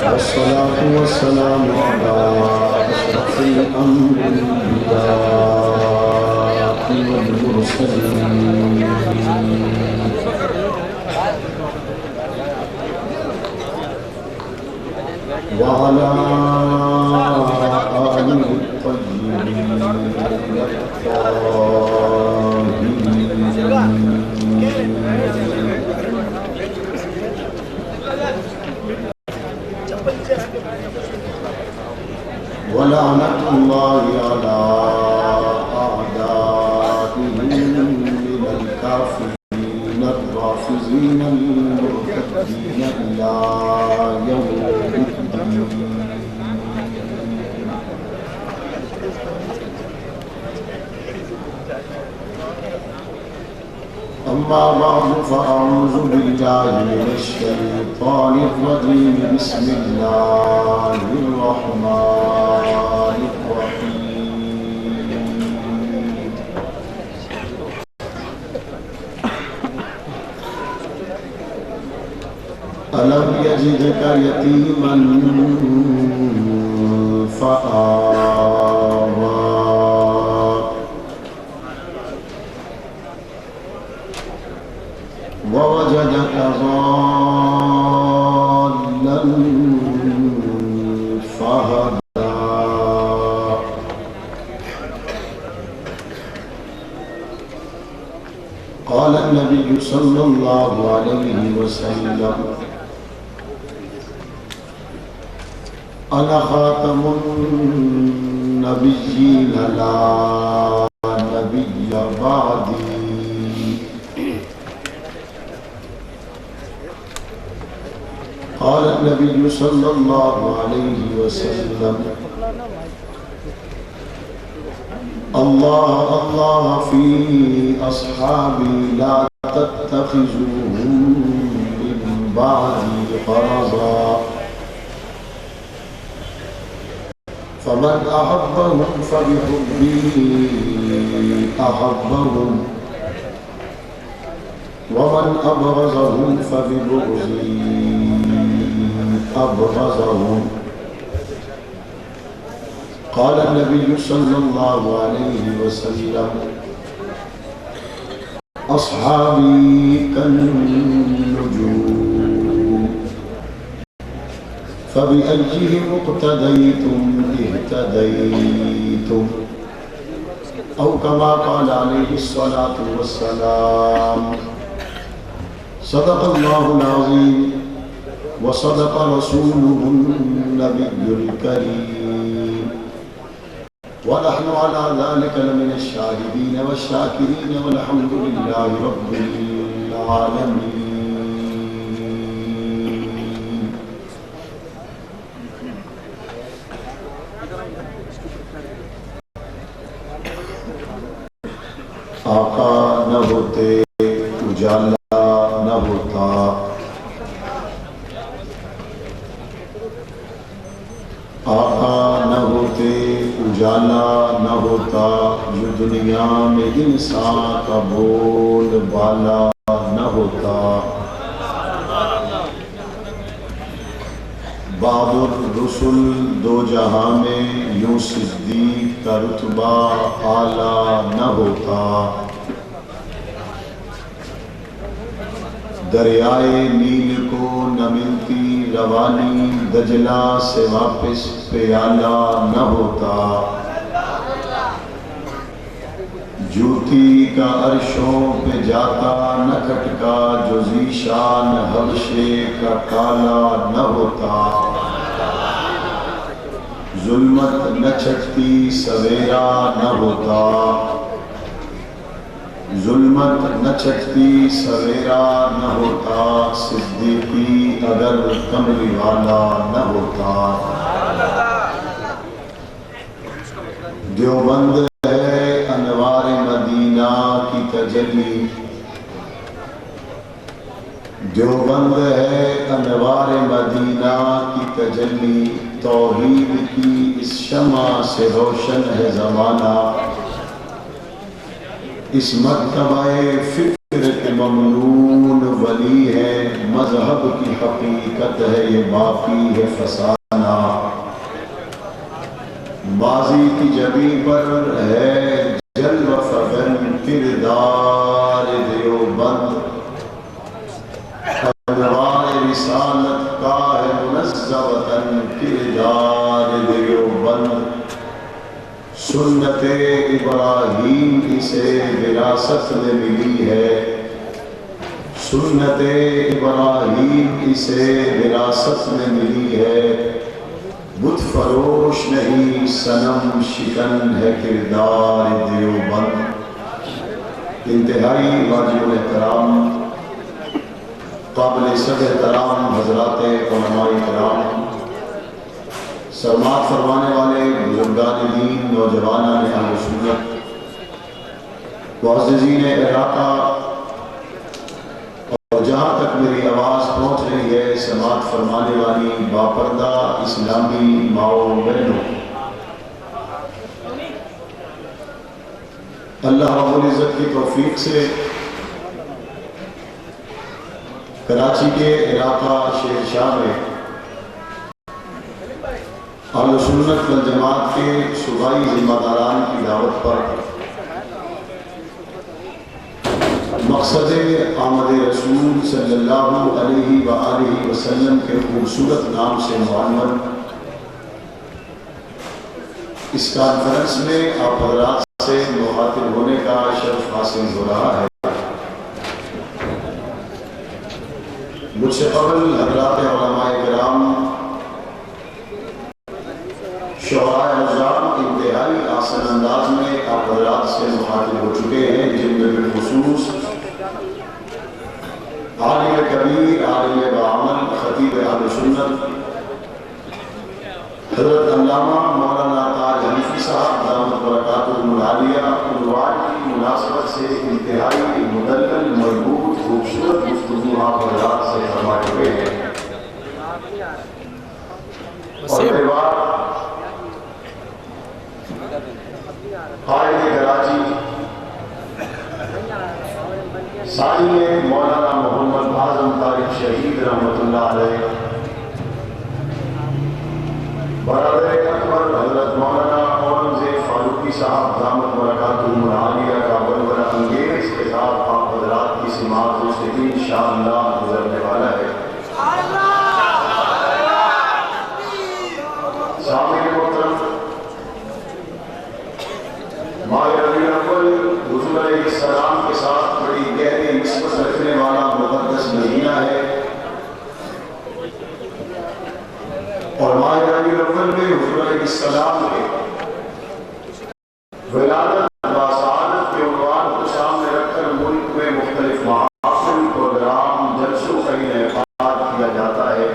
والصلاة والسلام على أشرف الأنبياء والمرسلين وعلى آله الطيبين ولعنة الله على أعدائهم من الكافرين الرافضين المرتدين إلى يوم الدين. أما بعد فأعوذ بالله من الشيطان الرجيم بسم الله الرحمن الرحيم. ألم يجدك يتيما فآوى ووجدك ضالا فهدى قال النبي صلى الله عليه وسلم أنا خاتم النبيين لا نبي بعدي. قال النبي صلى الله عليه وسلم الله الله في أصحابي لا تتخذوهم من بعدي غرضا فمن أحبهم فبحبه أحبهم ومن أبغضهم فببغضي أبغضهم. قال النبي صلى الله عليه وسلم أصحابي كالنجوم فبأيهم اقتديتم اهتديتم أو كما قال عليه الصلاة والسلام. صدق الله العظيم وصدق رسوله النبي الكريم ونحن على ذلك لمن الشاهدين والشاكرين والحمد لله رب العالمين. آقا نہ ہوتے اجالا نہ ہوتا، آقا نہ ہوتے اجالا نہ ہوتا، جو دنیا میں انسان کا بول بالا نہ ہوتا. بعد الرسل دو جہاں میں یوں صدیق کا رتبہ اعلیٰ نہ ہوتا. دریائے نیل کو نہ ملتی روانی، دجلہ سے واپس پیالہ نہ ہوتا. جوتی کا عرشوں پہ جاتا نہ کھٹکا، جو ذیشان حبشے کا کالا نہ ہوتا. ظلمت نہ چھٹتی سویرا نہ ہوتا، ظلمت نہ چھٹتی سویرا نہ ہوتا. صدیقی اگر کملی والا نہ ہوتا. دیوبند ہے انوار مدینہ کی تجلی، دیوبند ہے انوار مدینہ کی تجلی. توحید کی اس شمع سے روشن ہے زمانہ، اس مرتبہ فکر کے ممنون ولی ہے، مذہب کی حقیقت ہے یہ باقی ہے فسانہ، ماضی کی جبی پر ہے جلوہ فغن کردار دیوبند، انوار رسالت کا ہے منزہ وطن کردار دیوبند، سنت ابراہیم اسے وراثت میں ملی ہے، سنت ابراہیم اسے وراثت میں ملی ہے، بت فروش نہیں صنم شکن ہے کردار دیوبند۔ انتہائی واجب احترام قابل صد احترام حضرات علماء کرام، سماعت فرمانے والے بزرگان دین، نوجوانان اہل سنت، معززین علاقہ، اور جہاں تک میری آواز پہنچ رہی ہے سماعت فرمانے والی باپردہ اسلامی ماؤں بہنوں، اللہ رب العزت کی توفیق سے کراچی کے علاقہ شیر شاہ میں اہل سنت والجماعت کے صوبائی ذمہ داران کی دعوت پر مقصد آمد رسول صلی اللہ علیہ وآلہ وسلم کے خوبصورت نام سے معنون اس کانفرنس میں آپ حضرات سے مخاطب ہونے کا شرف حاصل ہو رہا ہے۔ مجھ سے قبل حضرات علماء کرام، شعراء حضرات انتہائی آسان انداز میں آپ حضرات سے مخاطب ہو چکے ہیں، جن میں بالخصوص عالم کبیر، عالم بعمل، خطیب اہل سنت حضرت علامہ مولانا تاج حنفی صاحب دامت برکاتہ العالیہ عنوان کی مناسبت سے انتہائی مدلل، مربوط، خوبصورت گفتگو آپ حضرات سے فرما چکے ہیں، اور دیوار قائد کراچی سائیں مولانا محمد اعظم طارق شہید رحمۃ اللہ علیہ، برادر اکبر حضرت مولانا اورنگزیب فاروقی صاحب دامت برکاتہ العالیہ کا ولولہ انگیز خطاب آپ حضرات کی سماعت سے انشاءاللہ گزرنے والا ہے۔ سامعین محترم، ماہ ربیع الاول حضور علیہ السلام کے ساتھ بڑی گہری نسبت رکھنے والا مقدس مہینہ ہے، اور ماہ ربیع الاول میں حضور علیہ السلام کے ولادت و سعادت کے عنوان کو سامنے رکھ کر ملک میں مختلف محافل، پروگرام، جلسوں کا انعقاد کیا جاتا ہے۔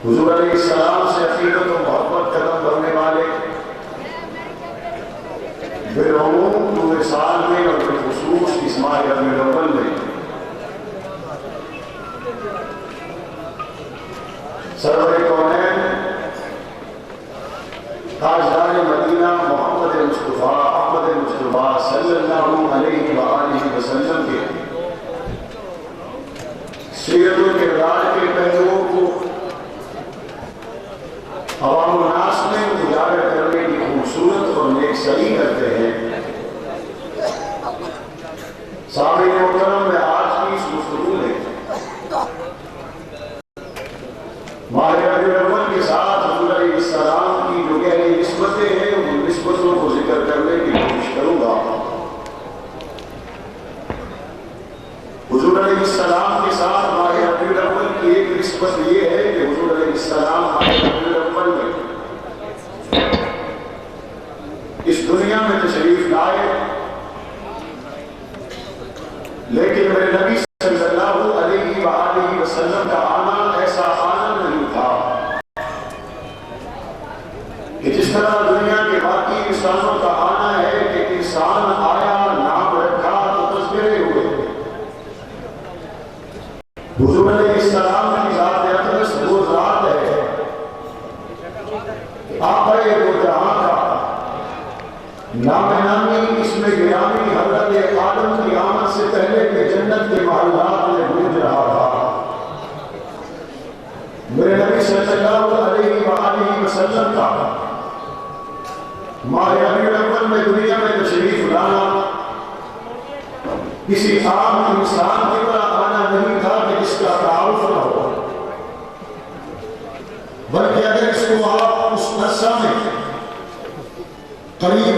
حضور علیہ السلام سے عقیدت و محبت قدم بھرنے والے بالعموم پورے سال میں اور بالخصوص اس ماہ ربیع الاول میں سرور کونین تاجدار مدینہ محمد مصطفیٰ احمد مصطفیٰ صلی اللہ علیہ وآلہ وسلم کے سیرت و کردار کے پہلوؤں کو عوام الناس میں اجاگر کرنے کی خوبصورت اور نیک سری کرتے ہیں۔ سامعین محترم، میں آج کی اس گفتگو میں ماہ ربیع الاول کے ساتھ حضور علیہ السلام کی جو گہری نسبتیں ہیں ان نسبتوں کو ذکر کرنے کی کوشش کروں گا۔ حضور علیہ السلام کے ساتھ ماہ ربیع الاول کی ایک نسبت یہ ہے کہ حضور علیہ السلام ماہ ربیع الاول میں اس دنیا میں تشریف لائے، لیکن میرے نبی صلی اللہ علیہ وآلہ وسلم کا آنا ایسا آنا نہیں تھا کہ جس طرح دنیا کے باقی انسانوں کا آنا ہے کہ انسان آیا، نام رکھا تو تذکرے ہوئے۔ حضور علیہ السلام کی ذات میرے نبی صلی اللہ علیہ وآلہ وسلم کا ماہ ربیع الاول میں دنیا میں تشریف لانا کسی عام انسان کی طرح آنا نہیں تھا کہ جس کا تعارف نہ ہو، بلکہ اگر اس کو آپ اس عرصہ میں قریب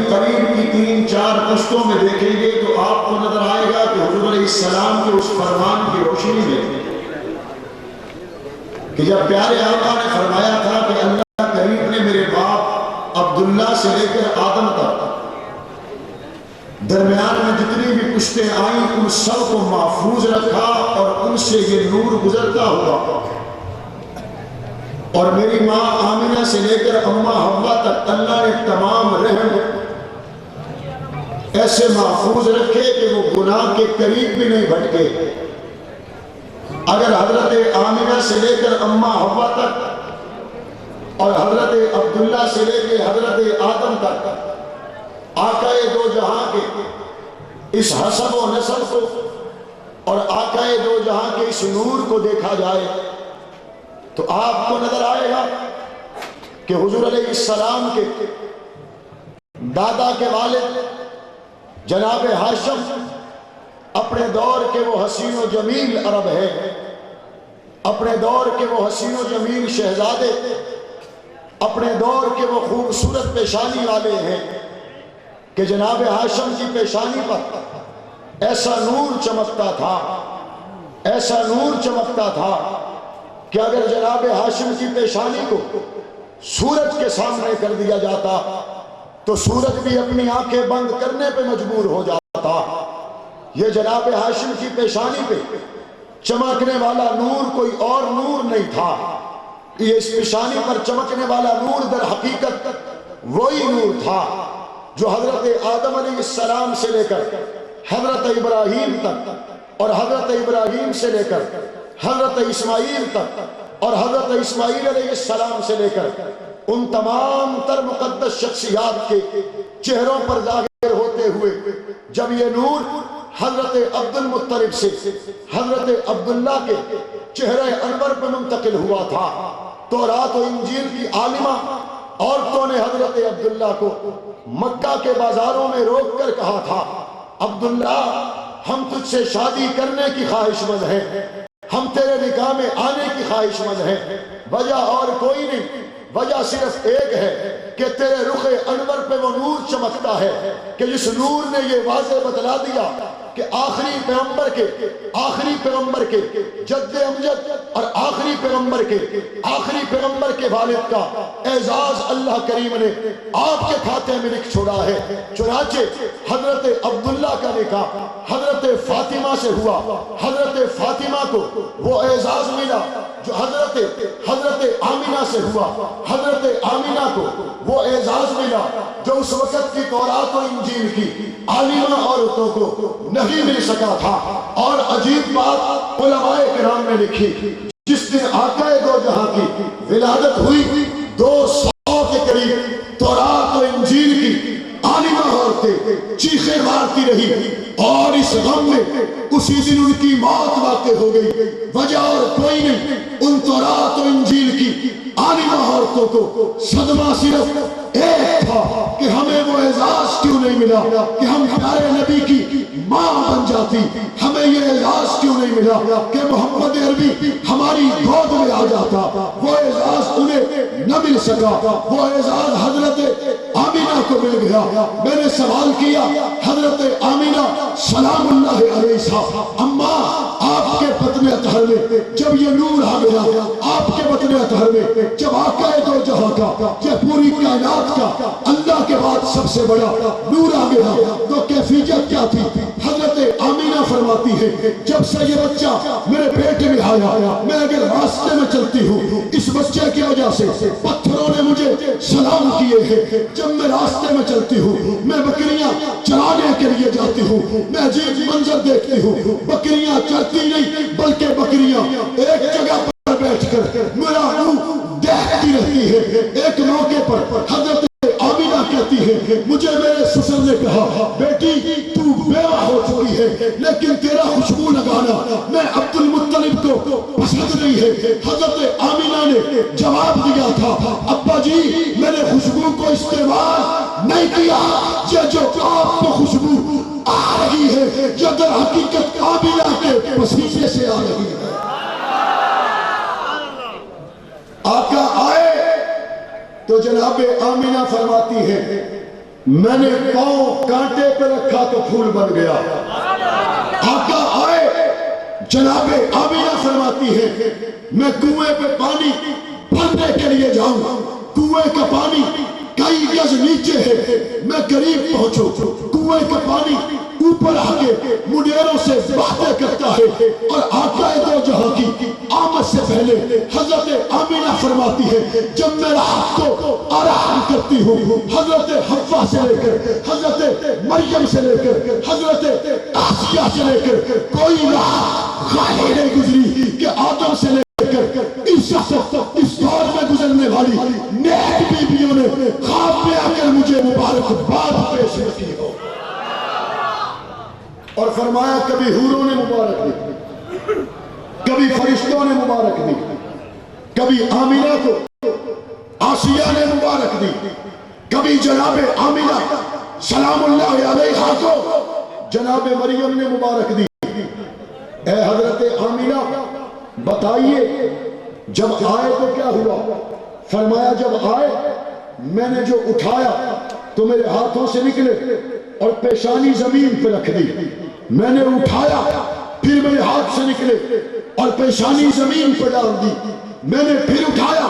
کی 3-4 پشتوں میں دیکھیں گے تو آپ کو نظر آئے گا کہ حضور علیہ السلام کے اس فرمان کی روشنی میں کہ جب پیارے آقا نے فرمایا تھا کہ اللہ کریم نے میرے باپ عبداللہ سے لے کر آدم تک درمیان میں جتنی بھی پشتیں آئیں ان سب کو محفوظ رکھا اور ان سے یہ نور گزرتا ہوا، اور میری ماں آمنہ سے لے کر اماں حوا تک اللہ نے تمام رحم ایسے محفوظ رکھے کہ وہ گناہ کے قریب بھی نہیں بھٹکے۔ اگر حضرت آمنہ سے لے کر اماں حوا تک اور حضرت عبداللہ سے لے کے حضرت آدم تک آقائے دو جہاں کے اس حسب و نسب کو اور آقائے دو جہاں کے اس نور کو دیکھا جائے تو آپ کو نظر آئے گا کہ حضور علیہ السلام کے دادا کے والد جناب ہاشم اپنے دور کے وہ حسین و جمیل عرب ہے، اپنے دور کے وہ حسین و جمیل شہزادے، اپنے دور کے وہ خوبصورت پیشانی والے ہیں کہ جناب ہاشم کی پیشانی پر ایسا نور چمکتا تھا، ایسا نور چمکتا تھا کہ اگر جناب ہاشم کی پیشانی کو سورج کے سامنے کر دیا جاتا تو سورج بھی اپنی آنکھیں بند کرنے پہ مجبور ہو جاتا۔ یہ جناب ہاشم کی پیشانی پہ چمکنے والا نور کوئی اور نور نہیں تھا، یہ اس پیشانی پر چمکنے والا نور در حقیقت وہی نور تھا جو حضرت آدم علیہ السلام سے لے کر حضرت ابراہیم تک اور حضرت ابراہیم سے لے کر حضرت اسماعیل تک اور حضرت اسماعیل علیہ السلام سے لے کر ان تمام تر مقدس شخصیات کے چہروں پر ظاہر ہوتے ہوئے جب یہ نور حضرت عبد المطلب سے حضرت عبداللہ کے چہرے انور پر منتقل ہوا تھا، تورات و انجیل کی عالمہ عورتوں نے حضرت عبداللہ کو مکہ کے بازاروں میں روک کر کہا تھا، عبداللہ ہم تجھ سے شادی کرنے کی خواہش مند ہیں، ہم تیرے نکاح میں آنے کی خواہش مند ہیں، وجہ اور کوئی نہیں، وجہ صرف ایک ہے کہ تیرے رخ انور پہ وہ نور چمکتا ہے کہ جس نور نے یہ واضح بتلا دیا کہ آخری پیغمبر کے جد امجد اور آخری پیغمبر کے والد کا اعزاز اللہ کریم نے آپ کے کھاتے میں لکھ چھوڑا ہے۔ چنانچہ حضرت عبداللہ کا نکاح حضرت فاطمہ سے ہوا، حضرت فاطمہ کو وہ اعزاز ملا جو حضرت آمنہ سے ہوا، حضرت آمنہ کو وہ اعزاز ملا جو اس وقت کی تورات و انجیل کی عالمہ عورتوں کو نہیں مل سکا تھا۔ اور عجیب بات علماء کرام نے لکھی، جس دن آقا دو جہاں کی ولادت ہوئی 200 کے قریب تورات و انجیل کی عالمہ عورتیں چیخیں مارتی رہی اور اس غم میں اسی دن ان کی موت واقع ہو گئی، وجہ اور کوئی نہیں، ان تورات و انجیل کی عالمہ عورتوں کو صدمہ صرف ایک تھا کہ ہمیں وہ اعزاز کیوں نہیں ملا کہ ہم پیارے نبی کی ماں بن جاتی، ہمیں یہ اعزاز کیوں نہیں ملا کہ محمد عربی ہماری گود میں آ جاتا، وہ اعزاز انہیں نہ مل سکا، وہ اعزاز حضرت آمنہ کو مل گیا۔ میں نے سوال کیا حضرت آمنہ سلام اللہ علیہ صاحب، اماں آپ کے بطن اطہر میں جب یہ نور آ گیا، آپ کے بطن اطہر میں جب آقا دو جہاں کا یہ پوری کائنات کا اللہ کے بعد سب سے بڑا نور آ گیا تو کیفیت کیا تھی؟ حضرت آمنہ فرماتی ہے جب سے یہ بچہ میرے پیٹ میں آیا، میں اگر راستے میں چلتی ہوں اس بچے کی وجہ سے پتھروں نے مجھے سلام کیے ہیں، جب میں راستے میں چلتی ہوں میں بکریاں چرانے کے لیے جاتی ہوں، میں عجیب منظر دیکھتی ہوں، بکریاں چرتی نہیں بلکہ بکریاں ایک جگہ پر بیٹھ کر میرا منہ دیکھتی رہتی ہے۔ ایک موقع پر حضرت آمنہ کہتی ہے مجھے میرے سسر نے کہا بیٹی تو بیوہ ہو چکی چکی ہے، لیکن تیرا خوشبو لگانا میں عبد المطلب کو پسند نہیں ہے۔ حضرت آمینہ نے جواب دیا تھا، ابا جی میں نے خوشبو کو استعمال نہیں کیا، یہ جو آپ کو خوشبو آ رہی ہے یہ در حقیقت آمینہ کے پسینے سے آ رہی ہے۔ آقا آئے تو جناب آمینہ فرماتی ہے میں نے پاؤں کانٹے پہ رکھا تو پھول بن گیا۔ آقا آئے، جناب آمینہ فرماتی ہے میں کنویں پہ پانی بھرنے کے لیے جاؤں، کنویں کا پانی کئی گز نیچے ہے، میں قریب پہنچوں، کنویں کا پانی اوپر آگے منیروں سے باتیں کرتا ہے، اور آقا دو جہاں کی آمد سے پہلے حضرت آمینہ فرماتی ہے جب میں رات کو آرام کرتی ہوں، حضرت حوا سے لے کر حضرت مریم سے لے کر حضرت آسیہ سے لے کر کوئی راہ خالی نہیں گزری کہ آدم سے لے کر اس دور میں گزرنے والی نیک بیویوں نے خواب میں آ کر مجھے مبارکباد پیش کی ہو، اور فرمایا کبھی حوروں نے مبارک دی، کبھی فرشتوں نے مبارک دی، کبھی آمینہ کو آسیہ نے مبارک دی، کبھی جناب آمینہ سلام اللہ علیہا کو جناب مریم نے مبارک دی۔ اے حضرت آمینہ بتائیے جب آئے تو کیا ہوا؟ فرمایا جب آئے میں نے جو اٹھایا تو میرے ہاتھوں سے نکلے اور پیشانی زمین پہ رکھ دی، میں نے اٹھایا پھر میرے ہاتھ سے نکلے اور پیشانی زمین پہ ڈال دی، میں نے پھر اٹھایا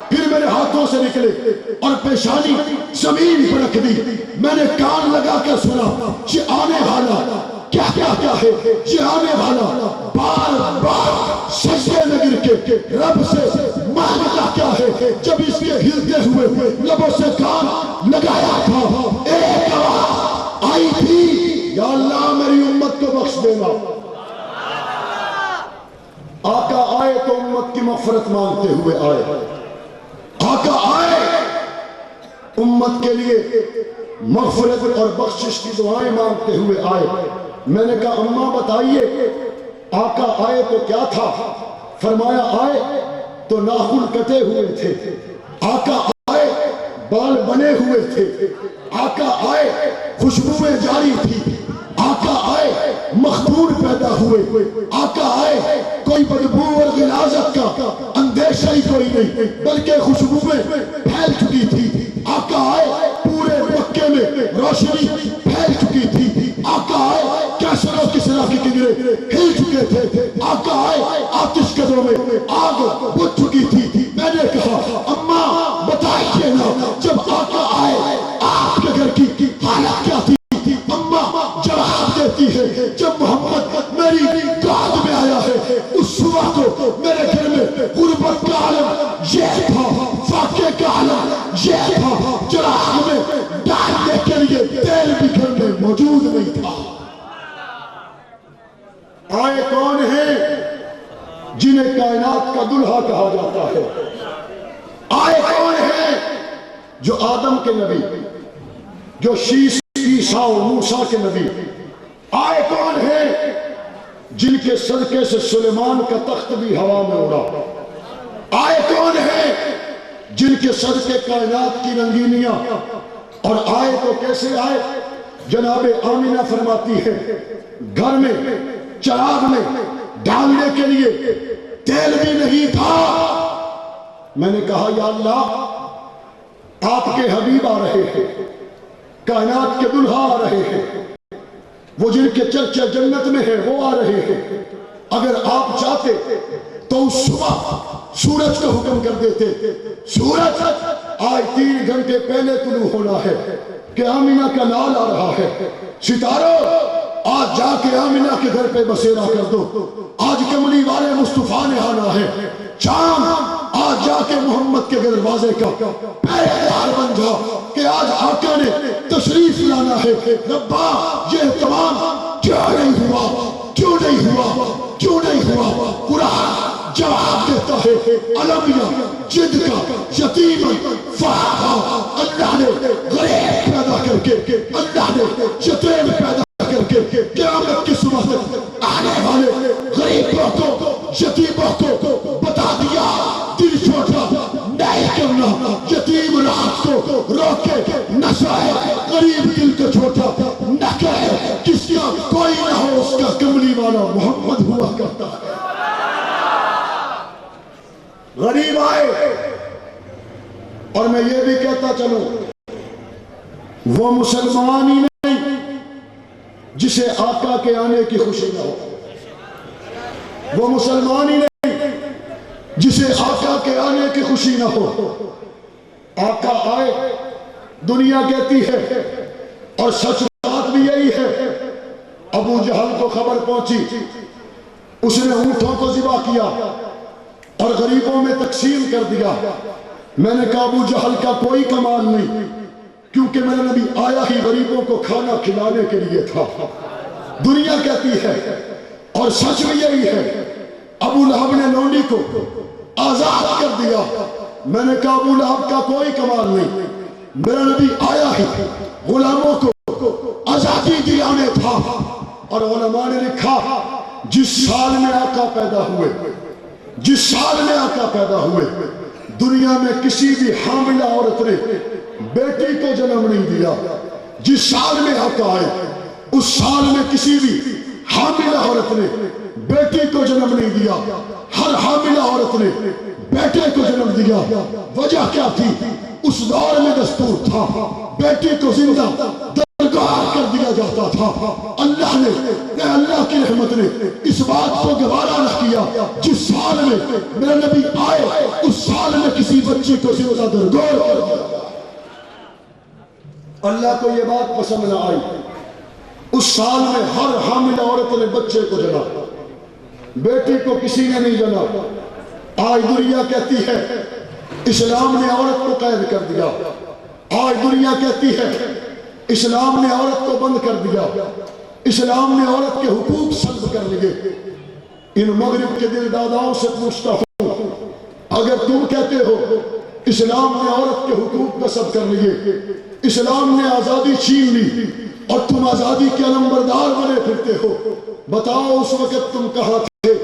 پھر میرے ہاتھوں سے نکلے اور پیشانی زمین پہ رکھ دی، میں نے کان لگا کر سنا یہ آنے والا کیا کیا ہے، یہ آنے والا بار بار سجدے میں گر کے رب سے مانگتا کیا ہے، جب اس کے ہلتے ہوئے لبوں سے کان لگایا تھا ایک آواز آئی تھی یا اللہ میری امت کو بخش دینا۔ آقا آئے تو امت کی مغفرت مانگتے ہوئے آئے، آقا آئے امت کے لیے مغفرت اور بخشش کی دعائیں مانگتے ہوئے آئے۔ میں نے کہا اماں بتائیے آقا آئے تو کیا تھا؟ فرمایا آئے تو ناخن کٹے ہوئے تھے، آقا آئے بال بنے ہوئے تھے، آقا آئے خوشبوئیں جاری تھی، آقا آئے مخدور پیدا ہوئے، آقا آئے کوئی بدبو اور غلاظت کا اندیشہ ہی کوئی نہیں بلکہ خوشبوئیں پھیل چکی تھی، آقا آئے پورے مکے میں روشنی پھیل چکی تھی، آقا آئے کیسر و کسرا کے کنگرے ہل چکے تھے، آقا آئے آتش قدروں میں آگ بجھ چکی تھی۔ میں نے کہا اماں بتائیے نا جب آقا آئے آپ کے گھر کی حالت کیا تھی؟ اماں جواب دیتی ہے جب محمد میری گود میں آیا ہے اس صبح کو میرے گھر میں غربت کا عالم یہ تھا، فاقے کا عالم یہ تھا، چراغ میں ڈالنے کے لیے تیل بھی گھر میں موجود نہیں تھا۔ آئے کون ہیں جنہیں کائنات کا دلہا کہا جاتا ہے؟ آئے کون ہیں جو آدم کے نبی، جو شیش عیسیٰ و موسیٰ کے نبی؟ آئے کون ہیں جن کے صدقے سے سلیمان کا تخت بھی ہوا میں اڑا؟ آئے کون ہیں جن کے صدقے کائنات کی رنگینیاں؟ اور آئے تو کیسے آئے؟ جناب آمینہ فرماتی ہے گھر میں چراغ میں ڈالنے کے لیے تیل بھی نہیں تھا۔ میں نے کہا یا اللہ آپ کے حبیب آ رہے ہیں، کائنات کے دلہا آ رہے ہیں، وہ جن کے چرچے جنت میں ہیں وہ آ رہے ہیں، اگر آپ چاہتے تو اس صبح سورج کا حکم کر دیتے، سورج آج 3 گھنٹے پہلے طلوع ہونا ہے کہ آمینہ کا لال آ رہا ہے، ستاروں آج جا کے آمینہ کے گھر پہ بسیرا کر دو، آج کملی والے مصطفیٰ نے آنا ہے، شام آج جا کے محمد کے دروازے کا پہرےدار بن جا کہ آج آقا نے تشریف لانا ہے۔ ربا یہ تمام کیوں نہیں ہوا، کیوں نہیں ہوا، کیوں نہیں ہوا؟ قرآن جواب دیتا ہے علمیہ جد کا یتیما فہما، اللہ نے غریب پیدا کر کے، اللہ نے یتیم پیدا کر کے قیامت وقت آنے والے غریبوں کو یتیموں کو بتا دیا دل چھوٹا نہیں کرنا یتیم رات کو روکے نہ سوئے غریب دل کو چھوٹا نہ کہے کس کا کوئی نہ ہو اس کا کملی والا محمد ہوا کرتا ہے غریب آئے اور میں یہ بھی کہتا چلوں وہ مسلمان ہی نہیں جسے آقا کے آنے کی خوشی نہ ہو وہ مسلمان ہی نہیں جسے آقا کے آنے کی خوشی نہ ہو آقا آئے دنیا کہتی ہے اور سچ بات بھی یہی ہے ابو جہل کو خبر پہنچی اس نے اونٹوں کو ذبح کیا اور غریبوں میں تقسیم کر دیا میں نے کہا ابو جہل کا کوئی کمال نہیں کیونکہ میرا نبی آیا ہی غریبوں کو کھانا کھلانے کے لیے تھا دنیا کہتی ہے اور سچ بھی یہی ہے ابو لہب نے لونڈی کو آزاد کر دیا میں نے کہا ابو لہب کا کوئی کمال نہیں میرا نبی آیا ہی غلاموں کو آزادی دلانے تھا اور علماء نے لکھا جس سال میں آقا پیدا ہوئے جس سال میں آقا پیدا ہوئے دنیا میں کسی بھی حاملہ عورت نے بیٹی کو جنم نہیں دیا جس سال میں آقا آئے اس سال میں کسی بھی حاملہ عورت نے بیٹی کو جنم نہیں دیا ہر حاملہ عورت نے بیٹے کو جنم دیا وجہ کیا تھی اس دور میں دستور تھا بیٹی کو زندہ درگار کر دیا جاتا تھا اللہ نے اللہ کی رحمت نے اس بات کو گوارا نہ کیا جس سال میں میرا نبی آئے اس سال میں کسی بچی کو زندہ درگار کر دیا اللہ کو یہ بات پسند نہ آئی اس سال میں ہر حاملہ عورت نے بچے کو جنا بیٹی کو کسی نے نہیں جنا آج دنیا کہتی ہے اسلام نے عورت کو قید کر دیا آج دنیا کہتی ہے اسلام نے عورت کو بند کر دیا اسلام نے عورت کے حقوق سلب کر لیے ان مغرب کے دل داداؤں سے پوچھتا ہوں اگر تم کہتے ہو اسلام نے عورت کے حقوق نصب کر لیے اسلام نے آزادی چھین لی اور تم آزادی کے علمبردار بنے پھرتے ہو بتاؤ اس وقت تم کہاں تھے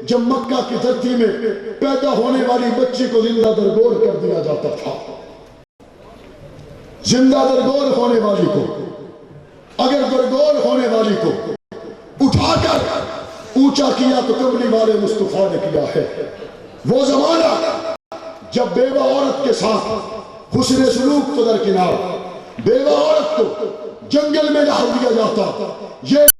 جب مکہ کی دھرتی میں پیدا ہونے والی بچی کو زندہ درگور کر دیا جاتا تھا زندہ درگور ہونے والی کو اگر درگور ہونے والی کو اٹھا کر اونچا کیا تو کملی والے مصطفیٰ نے کیا ہے وہ زمانہ جب بیوہ عورت کے ساتھ حسن سلوک تو درکنار بیوہ عورت کو جنگل میں ڈال دیا جاتا یہ